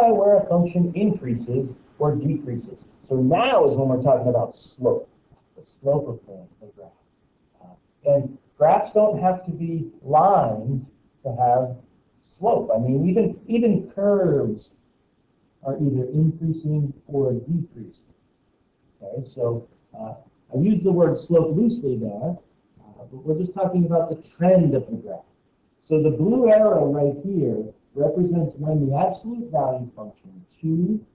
identify where a function increases or decreases. So now is when we're talking about slope, the slope of the graph. And graphs don't have to be lines to have slope. I mean, even curves are either increasing or decreasing. Okay, so I use the word slope loosely there, but we're just talking about the trend of the graph. So the blue arrow right here represents when the absolute value function, 2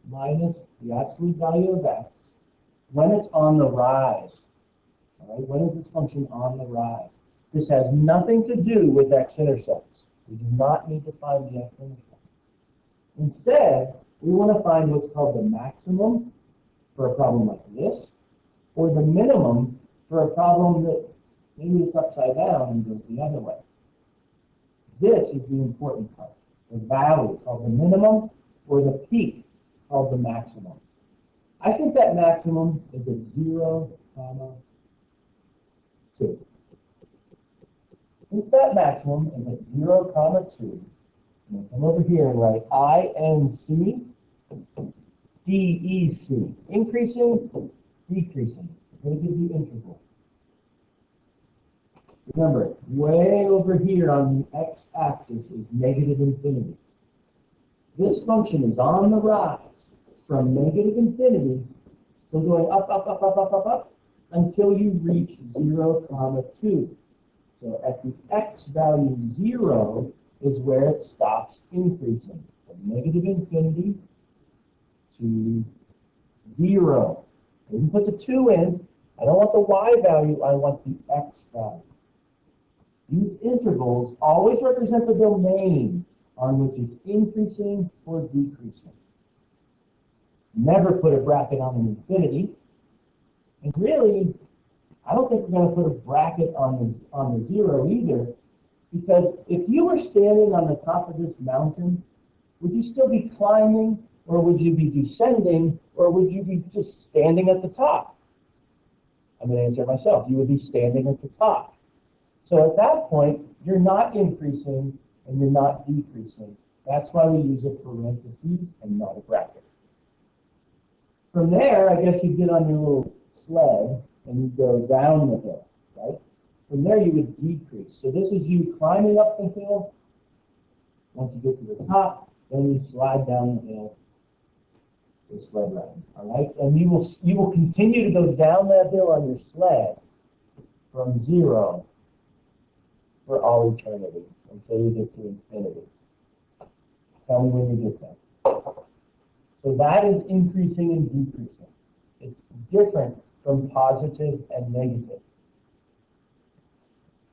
minus the absolute value of x, when it's on the rise. All right, when is this function on the rise? This has nothing to do with x-intercepts. We do not need to find the x-intercept. Instead, we want to find what's called the maximum for a problem like this, or the minimum for a problem that maybe it's upside down and goes the other way. This is the important part. The valley called the minimum, or the peak called the maximum. I think that maximum is at 0, 2. Since that maximum is at 0, 2, I'm going to come over here and write INC DEC. Increasing, decreasing. I'm going to give the interval. Remember, way over here on the x-axis is negative infinity. This function is on the rise from negative infinity, so going up, up, up, up, up, up, up, until you reach 0, 2. So at the x value 0 is where it stops increasing, from negative infinity to 0. You can put the 2 in. I don't want the y value, I want the x value. These intervals always represent the domain on which it's increasing or decreasing. Never put a bracket on an infinity. And really, I don't think we're going to put a bracket on the 0 either, because if you were standing on the top of this mountain, would you still be climbing, or would you be descending, or would you be just standing at the top? I'm going to answer myself. You would be standing at the top. So at that point, you're not increasing and you're not decreasing. That's why we use a parenthesis and not a bracket. From there, I guess you get on your little sled and you go down the hill, right? From there, you would decrease. So this is you climbing up the hill. Once you get to the top, then you slide down the hill with sled riding, all right? And you will continue to go down that hill on your sled from 0 for all eternity until you get to infinity. Tell me when you get there. So that is increasing and decreasing. It's different from positive and negative.